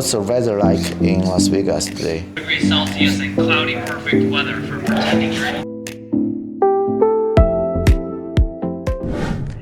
what's the weather like in Las Vegas today? Degrees Celsius and cloudy, perfect weather for pretending you're.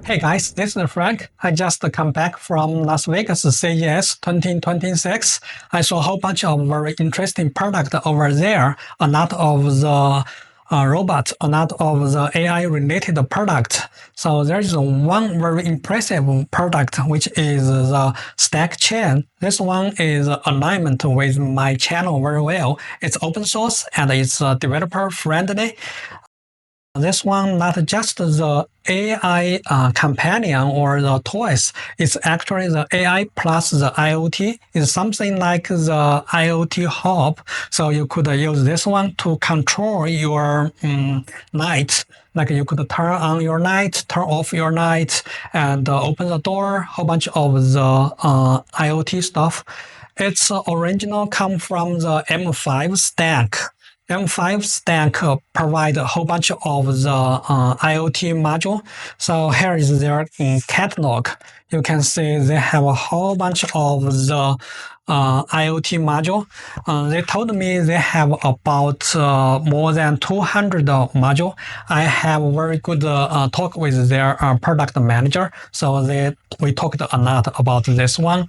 Hey guys, this is Frank. I just come back from Las Vegas CES 2026. I saw a whole bunch of very interesting products over there. A lot of the robots, a lot of the AI-related product. So there's one very impressive product, which is the StackChan. This one is alignment with my channel very well. It's open source and it's developer friendly. This one, not just the AI companion or the toys, it's actually the AI plus the IoT. It's something like the IoT hub. So you could use this one to control your light. Like you could turn on your light, turn off your light, and open the door, whole bunch of the IoT stuff. Its original come from the M5 stack. M5 stack provide a whole bunch of the IoT module. So here is their catalog. You can see they have a whole bunch of the IoT module. They told me they have about more than 200 module. I have a very good talk with their product manager. So we talked a lot about this one.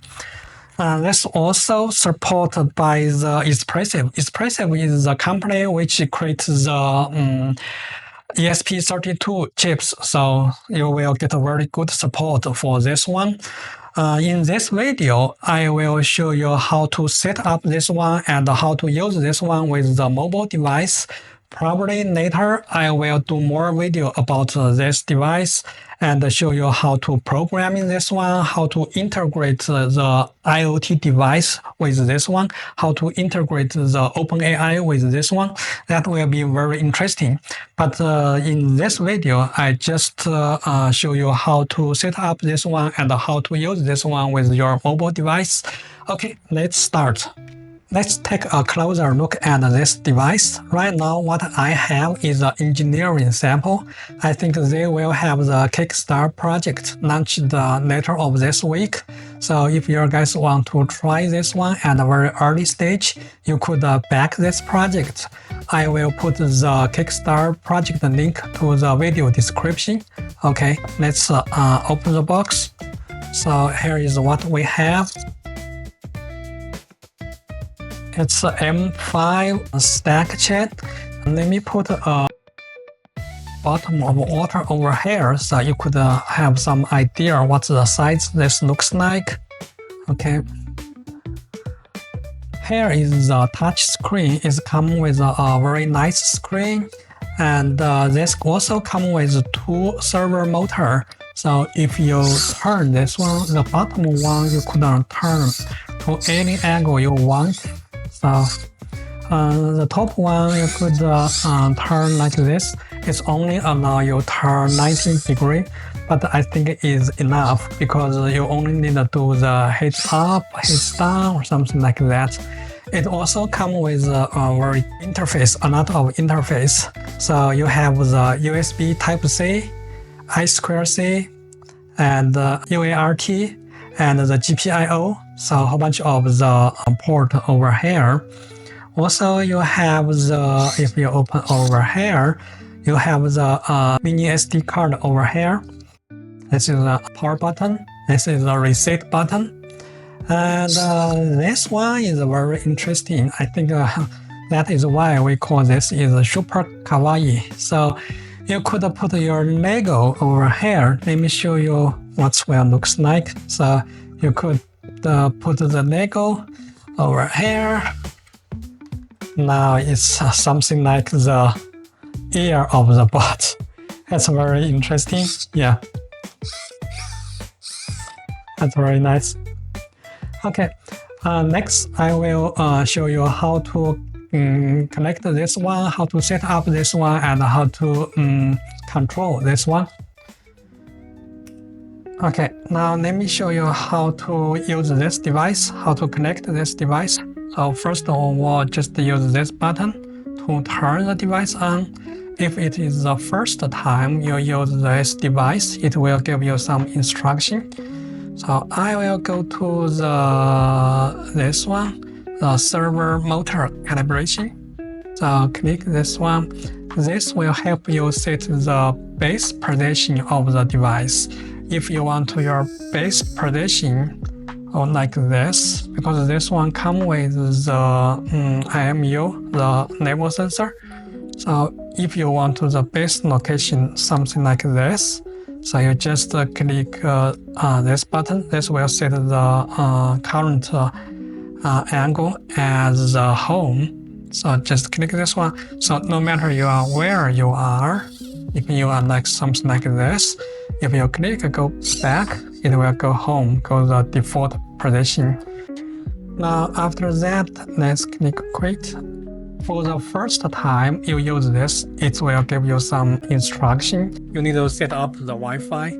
That's also supported by the Espressive. Espressive is the company which creates the ESP32 chips, so you will get a very good support for this one. In this video, I will show you how to set up this one and how to use this one with the mobile device. Probably later, I will do more video about this device and show you how to program in this one, how to integrate the IoT device with this one, how to integrate the OpenAI with this one. That will be very interesting. But in this video, I just show you how to set up this one and how to use this one with your mobile device. Okay, let's start. Let's take a closer look at this device. Right now, what I have is an engineering sample. I think they will have the Kickstarter project launched later of this week. So if you guys want to try this one at a very early stage, you could back this project. I will put the Kickstarter project link to the video description. Okay, let's open the box. So here is what we have. It's M5 StackChan. Let me put a bottom of water over here so you could have some idea what the size this looks like. Okay. Here is the touch screen. It comes with a very nice screen, and this also comes with 2 servo motor. So if you turn this one, the bottom one you could turn to any angle you want. So the top one you could turn like this. It's only allow you turn 90 degrees, but I think it is enough because you only need to do the head up, head down, or something like that. It also comes with a very interface, a lot of interface. So you have the USB Type-C, I2C, and UART, and the GPIO. So a whole bunch of the port over here. Also, you have the, if you open over here, you have the mini SD card over here. This is the power button. This is the reset button. And this one is very interesting. I think that is why we call this is super kawaii. So you could put your Lego over here. Let me show you what it looks like. So you could put the Lego over here. Now it's something like the ear of the bot. That's very interesting. Yeah. That's very nice. Okay. Next, I will show you how to connect this one, how to set up this one, and how to control this one. Okay, now let me show you how to use this device, how to connect this device. So first of all, just use this button to turn the device on. If it is the first time you use this device, it will give you some instruction. So I will go to this one, the server motor calibration. So click this one. This will help you set the base position of the device. If you want your base position like this, because this one comes with the IMU, the naval sensor. So if you want the base location, something like this, so you just click this button. This will set the current angle as the home. So just click this one. So no matter you are where you are, if you are like something like this, if you click go back, it will go home, go the default position. Now after that, let's click quit. For the first time you use this, it will give you some instruction. You need to set up the Wi-Fi.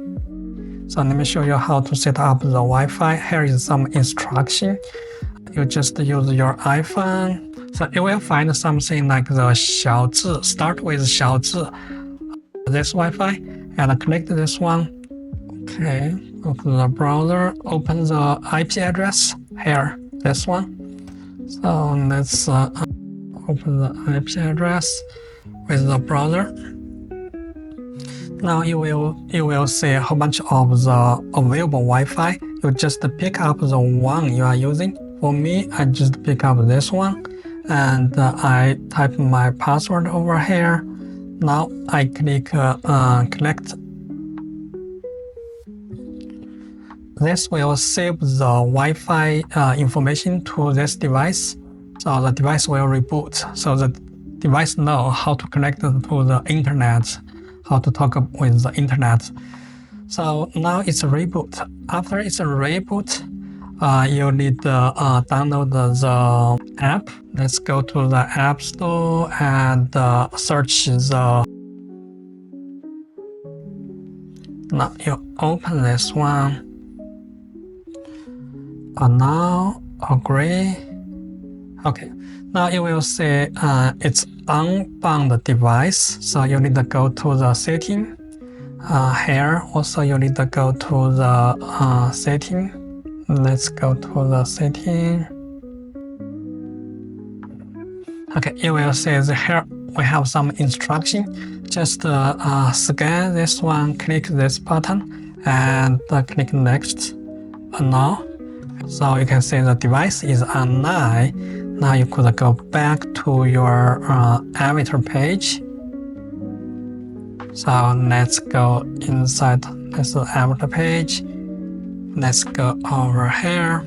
So let me show you how to set up the Wi-Fi. Here is some instruction. You just use your iPhone. So you will find something like the 小字, start with 小字, this Wi-Fi, and connect this one. Okay, go to the browser, open the IP address here, this one. So let's open the IP address with the browser. Now you will see a whole bunch of the available Wi-Fi. You just pick up the one you are using. For me, I just pick up this one, and I type my password over here. Now I click connect. This will save the Wi-Fi information to this device. So the device will reboot. So the device knows how to connect to the internet, how to talk with the internet. So now it's a reboot. After it's a reboot, you need to download the app. Let's go to the App Store and search the. Now you open this one. Now agree. Okay. Now you will see it's unbound device. So you need to go to the setting. Here also you need to go to the setting. Let's go to the setting. Okay, you will see here we have some instruction. Just scan this one, click this button, and click next. Now, so you can see the device is online. Now you could go back to your avatar page. So let's go inside this avatar page. Let's go over here.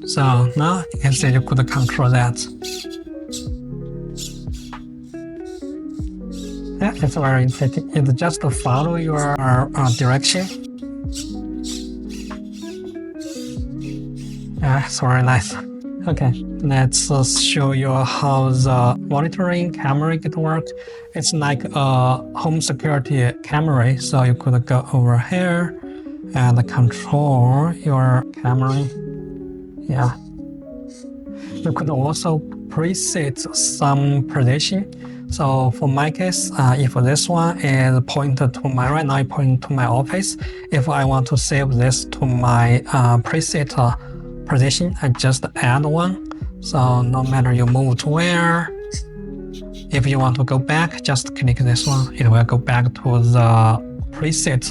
So now you can see you could control that. Yeah, it's very interesting. It just follow your direction. Yeah, it's very nice. Okay, let's show you how the monitoring camera could work. It's like a home security camera. So you could go over here and control your camera. Yeah. You could also preset some position. So for my case, if this one is pointed to my right now, I point to my office. If I want to save this to my preset position, I just add one. So no matter you move to where, if you want to go back, just click this one. It will go back to the preset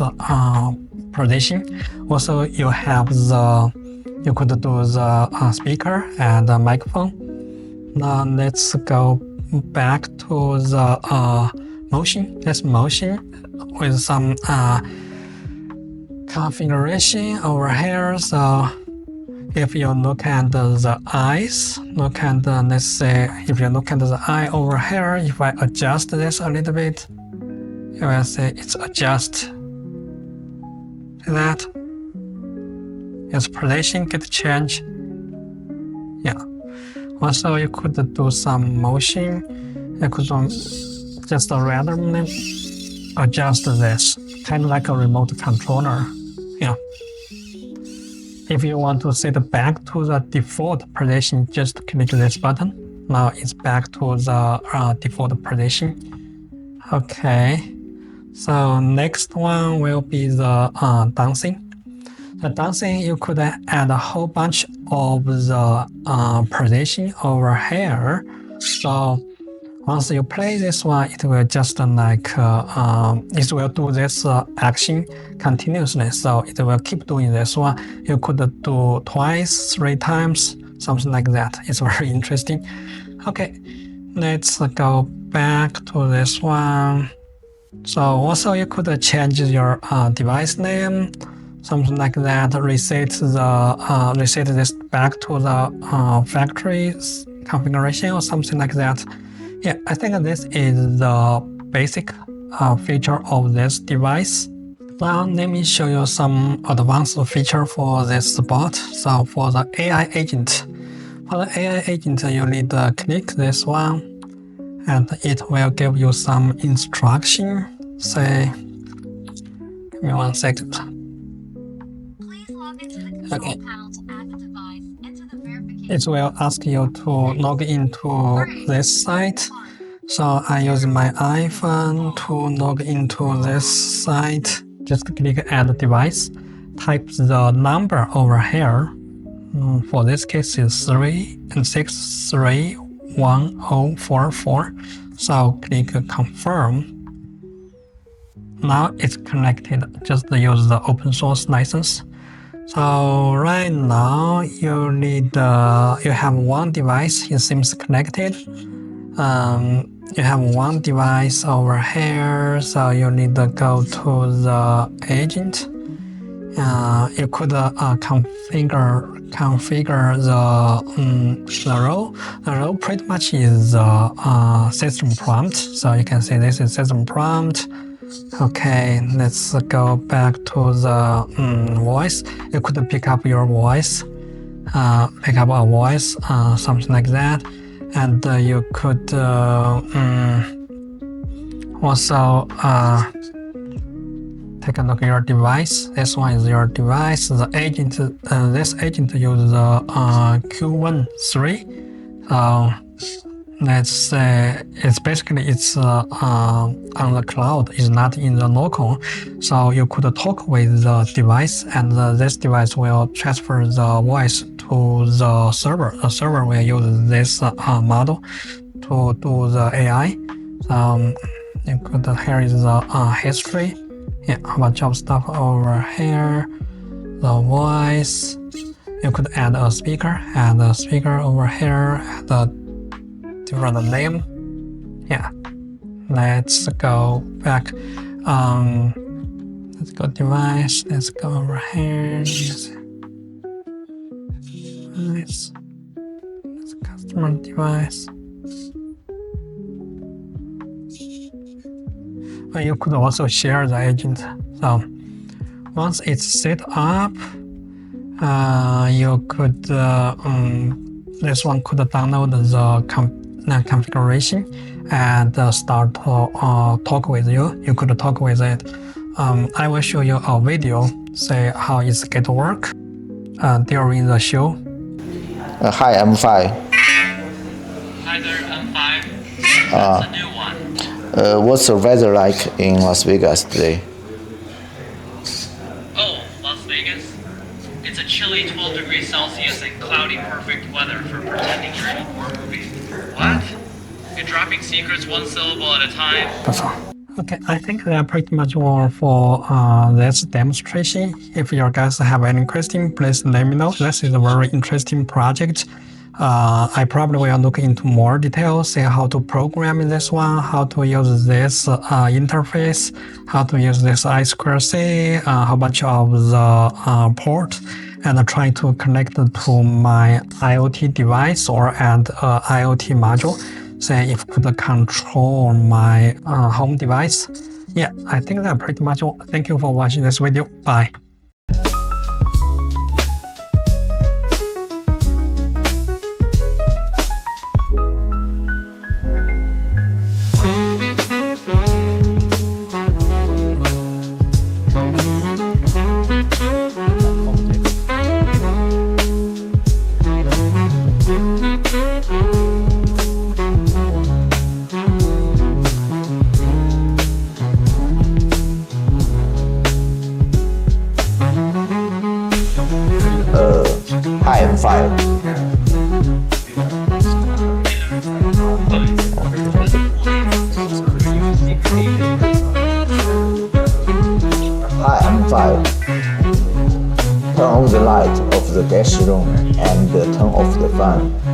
position. Also, you have you could do the speaker and the microphone. Now let's go back to the motion. This motion with some configuration over here. So if you look at the eyes, look at the, let's say, if you look at the eye over here, if I adjust this a little bit, you will see it's adjust. See that? Its position get changed. Yeah. Also, you could do some motion. You could just randomly adjust this, kind of like a remote controller. Yeah. If you want to set back to the default position, just click this button. Now it's back to the default position. Okay. So next one will be the dancing. The done thing, you could add a whole bunch of the position over here. So once you play this one, it will just it will do this action continuously. So it will keep doing this one. You could do twice, 3 times, something like that. It's very interesting. Okay, let's go back to this one. So also you could change your device name, something like that. Reset this back to the factory configuration or something like that. Yeah, I think this is the basic feature of this device. Now let me show you some advanced feature for this bot. So for the AI agent, you need to click this one, and it will give you some instruction. Say, give me 1 second. Please log into the control Okay. panel to add the device into the verification. It will ask you to log into this site. So I use my iPhone to log into this site. Just click add device. Type the number over here. For this case is 3631044. So click confirm. Now it's connected. Just use the open source license. So right now you have one device. It seems connected. You have one device over here, so you need to go to the agent. You could configure the role. The role pretty much is system prompt. So you can see this is system prompt. Okay, let's go back to the voice. You could pick up your voice, pick up a voice, something like that. And you could also take a look at your device. This one is your device. The agent, this agent uses the Q13. Let's say it's basically on the cloud. It's not in the local. So you could talk with the device, and this device will transfer the voice to the server. The server will use this model to do the AI. You could here is the history. Yeah, a bunch of stuff over here. The voice. You could add a speaker. Add a speaker over here. Add a different name. Yeah. Let's go back. Let's go device. Let's go over here. Device. It's customer device. You could also share the agent. So once it's set up, you could this one could download the configuration and start to talk with you. You could talk with it. I will show you a video, say how it's going to work during the show. Hi, I'm fine. Hi there, I'm 5. That's a new one. What's the weather like in Las Vegas today? Oh, Las Vegas? It's a chilly 12 degrees Celsius and cloudy perfect weather for pretending you're in a horror movie. What? You're dropping secrets one syllable at a time? That's all. Okay, I think they are pretty much all for this demonstration. If you guys have any question, please let me know. This is a very interesting project. I probably will look into more details, see how to program this one, how to use this interface, how to use this I2C, a whole bunch of the port, and try to connect it to my IoT device or an IoT module. Say if could control my home device. Yeah, I think that's pretty much all. Thank you for watching this video. Bye. Hi, I'm 5. Turn on the light of the guest room and turn off the fan.